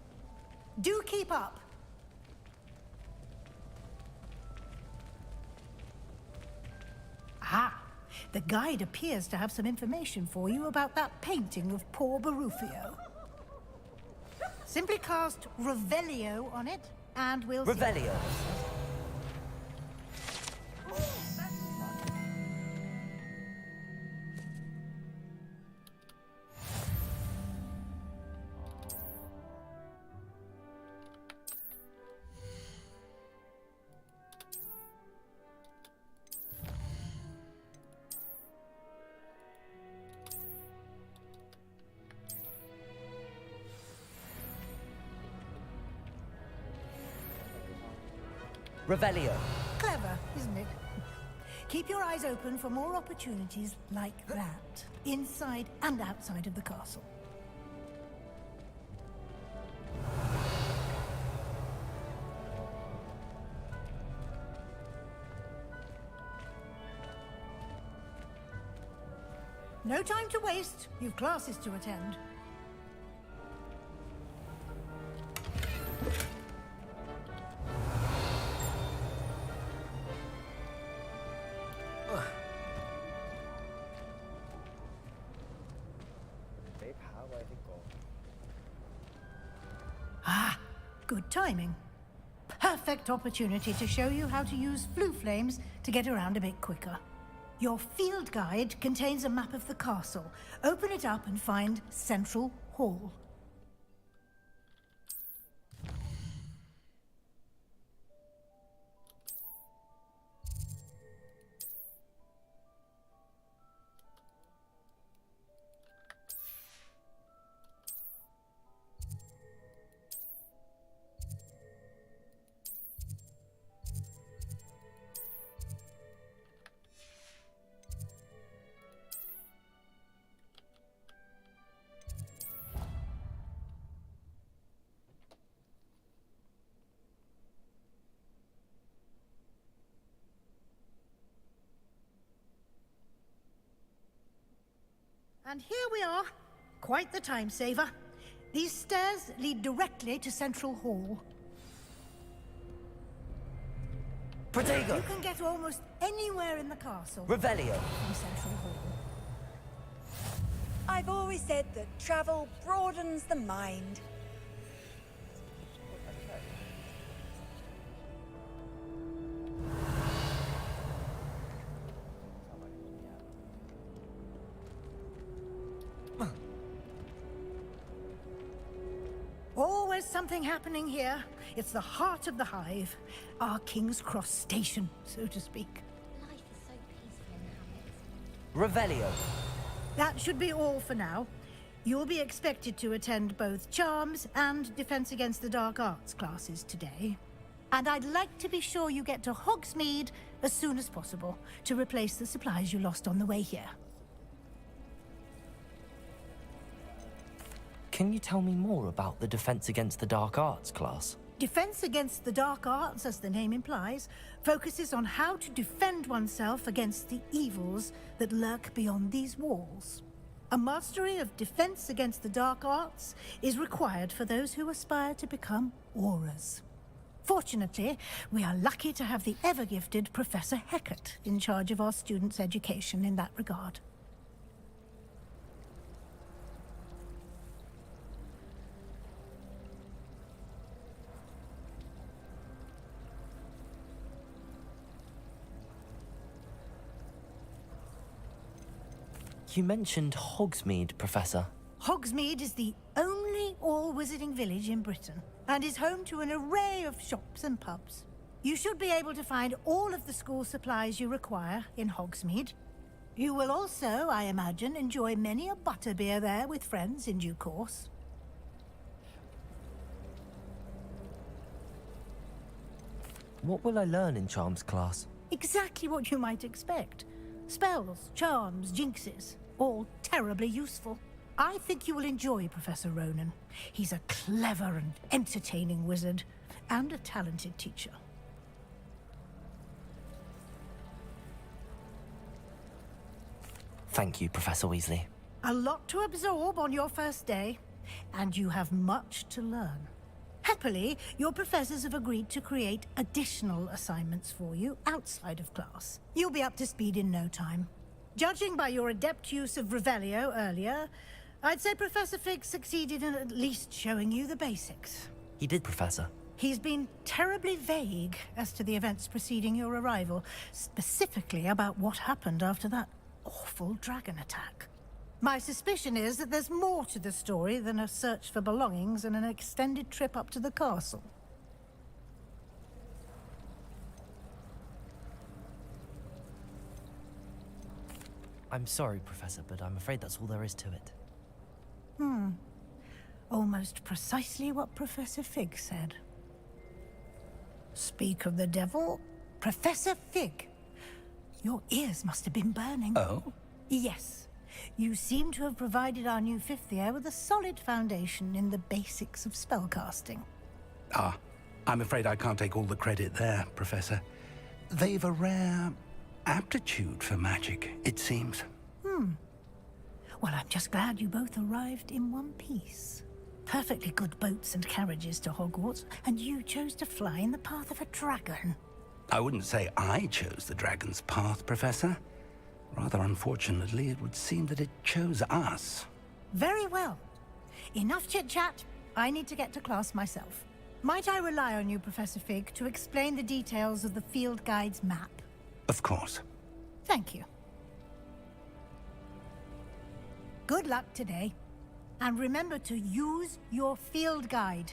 Do keep up. Ah, the guide appears to have some information for you about that painting of poor Barufio. Simply cast Revelio on it, and we'll see. Revelio. Revelio. Clever, isn't it? Keep your eyes open for more opportunities like that, inside and outside of the castle. No time to waste. You've classes to attend. Ah, good timing. Perfect opportunity to show you how to use flue flames to get around a bit quicker. Your field guide contains a map of the castle. Open it up and find Central Hall. And here we are. Quite the time saver. These stairs lead directly to Central Hall. Protego! You can get almost anywhere in the castle. Revelio. From Central Hall. I've always said that travel broadens the mind. Always something happening here. It's the heart of the hive. Our King's Cross station, so to speak. Revelio. That should be all for now. You'll be expected to attend both Charms and Defense Against the Dark Arts classes today. And I'd like to be sure you get to Hogsmeade as soon as possible to replace the supplies you lost on the way here. Can you tell me more about the Defense Against the Dark Arts class? Defense Against the Dark Arts, as the name implies, focuses on how to defend oneself against the evils that lurk beyond these walls. A mastery of Defense Against the Dark Arts is required for those who aspire to become Aurors. Fortunately, we are lucky to have the ever-gifted Professor Hecat in charge of our students' education in that regard. You mentioned Hogsmeade, Professor. Hogsmeade is the only all-wizarding village in Britain and is home to an array of shops and pubs. You should be able to find all of the school supplies you require in Hogsmeade. You will also, I imagine, enjoy many a butterbeer there with friends in due course. What will I learn in Charms class? Exactly what you might expect. Spells, charms, jinxes, all terribly useful. I think you will enjoy Professor Ronan. He's a clever and entertaining wizard, and a talented teacher. Thank you, Professor Weasley. A lot to absorb on your first day, and you have much to learn. Happily, your professors have agreed to create additional assignments for you outside of class. You'll be up to speed in no time. Judging by your adept use of Revelio earlier, I'd say Professor Fig succeeded in at least showing you the basics. He did, Professor. He's been terribly vague as to the events preceding your arrival, specifically about what happened after that awful dragon attack. My suspicion is that there's more to the story than a search for belongings and an extended trip up to the castle. I'm sorry, Professor, but I'm afraid that's all there is to it. Almost precisely what Professor Fig said. Speak of the devil, Professor Fig. Your ears must have been burning. Oh? Yes. You seem to have provided our new fifth year with a solid foundation in the basics of spellcasting. Ah, I'm afraid I can't take all the credit there, Professor. They've a rare aptitude for magic, it seems. Well, I'm just glad you both arrived in one piece. Perfectly good boats and carriages to Hogwarts, and you chose to fly in the path of a dragon. I wouldn't say I chose the dragon's path, Professor. Rather unfortunately, it would seem that it chose us. Very well. Enough chit-chat. I need to get to class myself. Might I rely on you, Professor Fig, to explain the details of the field guide's map? Of course. Thank you. Good luck today. And remember to use your field guide.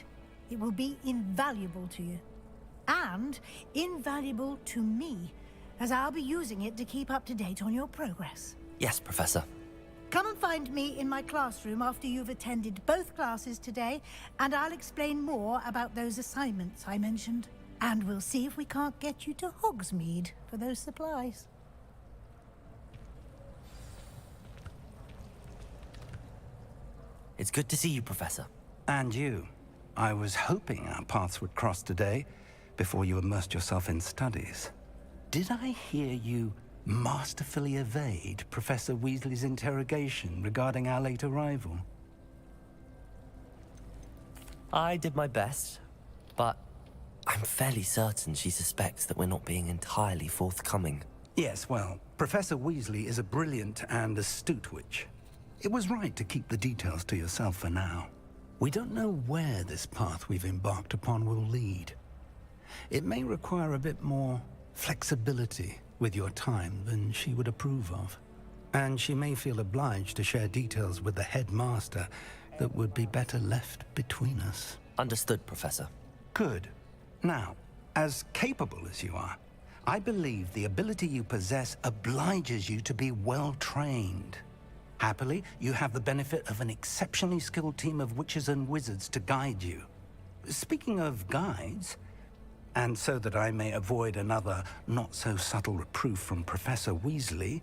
It will be invaluable to you. And invaluable to me, as I'll be using it to keep up to date on your progress. Yes, Professor. Come and find me in my classroom after you've attended both classes today, and I'll explain more about those assignments I mentioned. And we'll see if we can't get you to Hogsmeade for those supplies. It's good to see you, Professor. And you. I was hoping our paths would cross today, before you immersed yourself in studies. Did I hear you masterfully evade Professor Weasley's interrogation regarding our late arrival? I did my best, but I'm fairly certain she suspects that we're not being entirely forthcoming. Yes, well, Professor Weasley is a brilliant and astute witch. It was right to keep the details to yourself for now. We don't know where this path we've embarked upon will lead. It may require a bit more flexibility with your time than she would approve of. And she may feel obliged to share details with the headmaster that would be better left between us. Understood, Professor. Good. Now, as capable as you are, I believe the ability you possess obliges you to be well trained. Happily, you have the benefit of an exceptionally skilled team of witches and wizards to guide you. Speaking of guides, and so that I may avoid another not-so-subtle reproof from Professor Weasley,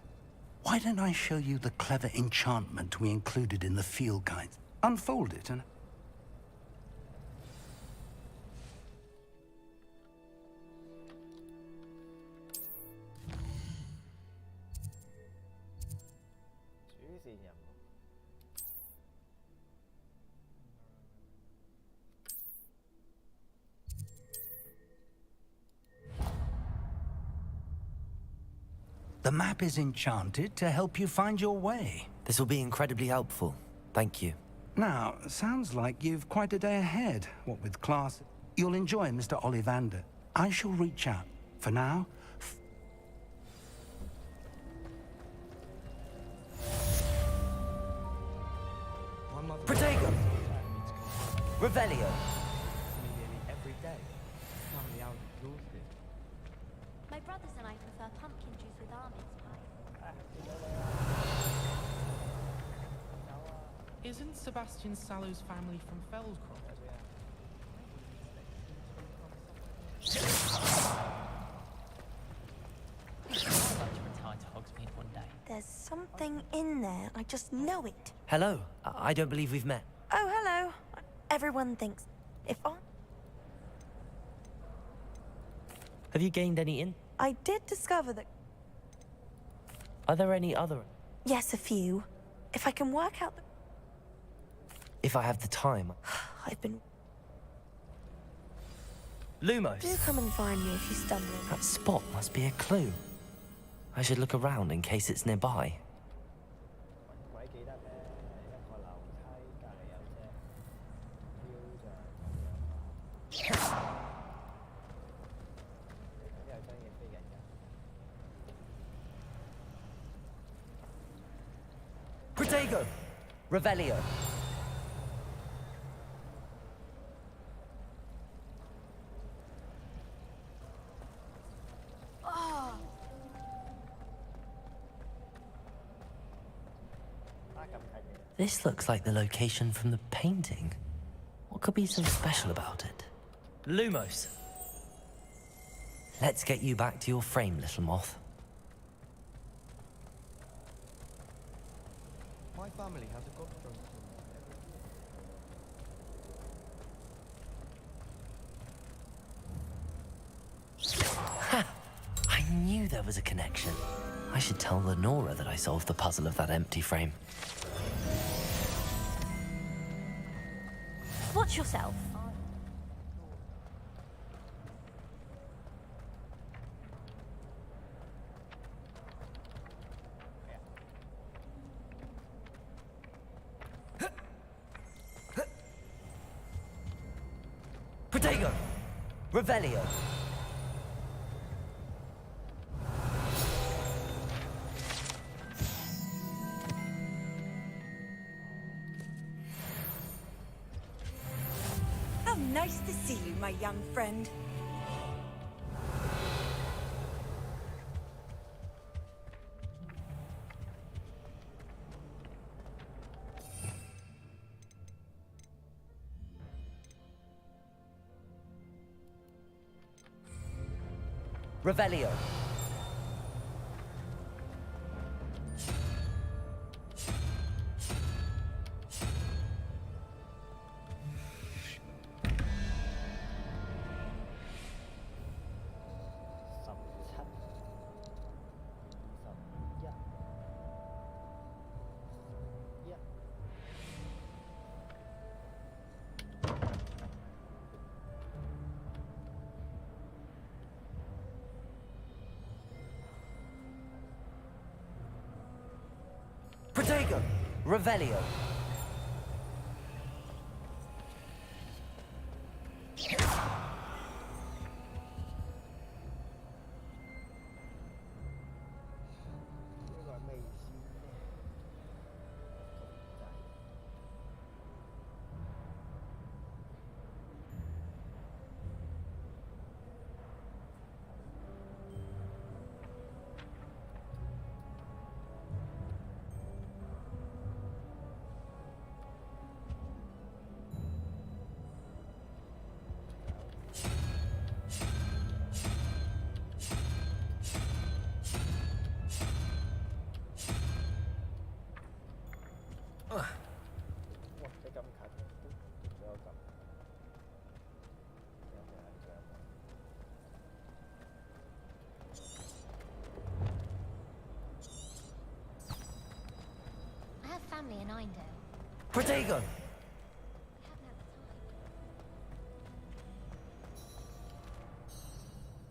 why don't I show you the clever enchantment we included in the field guides? Unfold it and... The map is enchanted to help you find your way. This will be incredibly helpful. Thank you. Now, sounds like you've quite a day ahead. What with class, you'll enjoy Mr. Ollivander. I shall reach out. For now, Protego! Revelio! Every day. Family out exhausted. My brothers and I prefer pumpkin juice with almonds pie. Isn't Sebastian Sallow's family from Feldcroft? I'd like to retire to Hogsmeade one day. There's something in there. I just know it. Hello. I don't believe we've met. Oh, hello. Everyone thinks if I... Have you gained any in? I did discover that... Are there any other? Yes, a few. If I can work out the... If I have the time. I've been... Lumos! Do come and find me if you stumble. That spot must be a clue. I should look around in case it's nearby. Protego! Revelio! This looks like the location from the painting. What could be so special about it? Lumos! Let's get you back to your frame, little moth. My family has a godson. Ha! I knew there was a connection. I should tell Lenora that I solved the puzzle of that empty frame. Watch yourself. Protego! Revelio! How nice to see you, my young friend. Revelio! Protego! Revelio! 你咁近，仲有咁。I have family in Indo. Protego!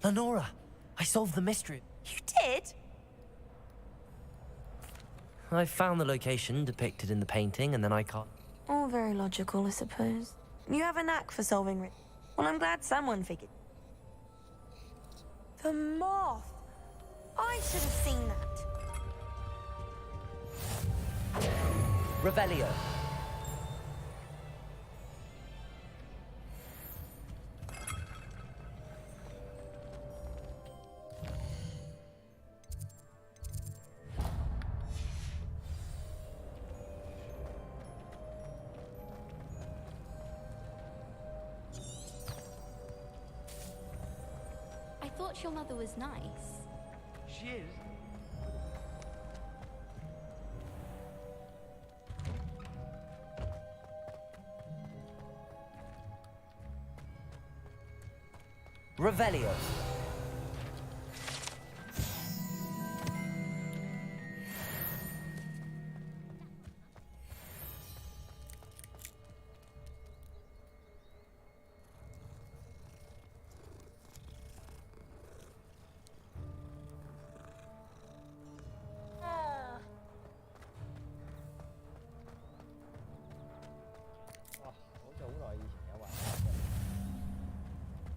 Lenora, I solved the mystery. You did? I found the location depicted in the painting, and then I can't. All very logical, I suppose. You have a knack for solving it. Well, I'm glad someone figured. The moth! I should have seen that. Revelio. I thought your mother was nice. She is. Revelio.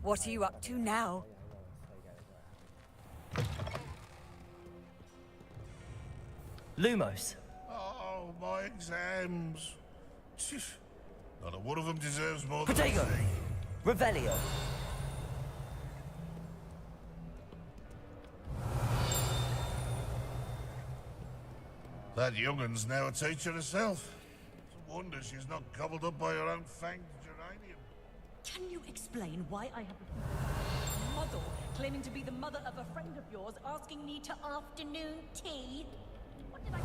What are you up to now? Lumos. Oh, my exams. Not a one of them deserves more than... Protego. Revelio. That youngun's now a teacher herself. It's a wonder she's not gobbled up by her own fanged geranium. Can you explain why I have a model claiming to be the mother of a friend of yours asking me to afternoon tea? What did I say?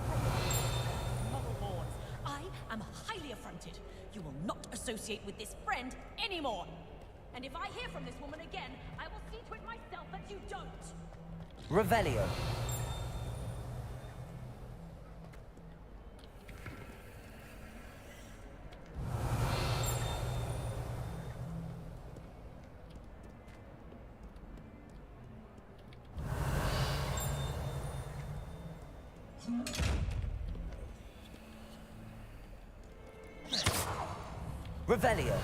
Model warns. I am highly affronted. You will not associate with this friend anymore. And if I hear from this woman again, I will see to it myself that you don't. Revelio. Revelio.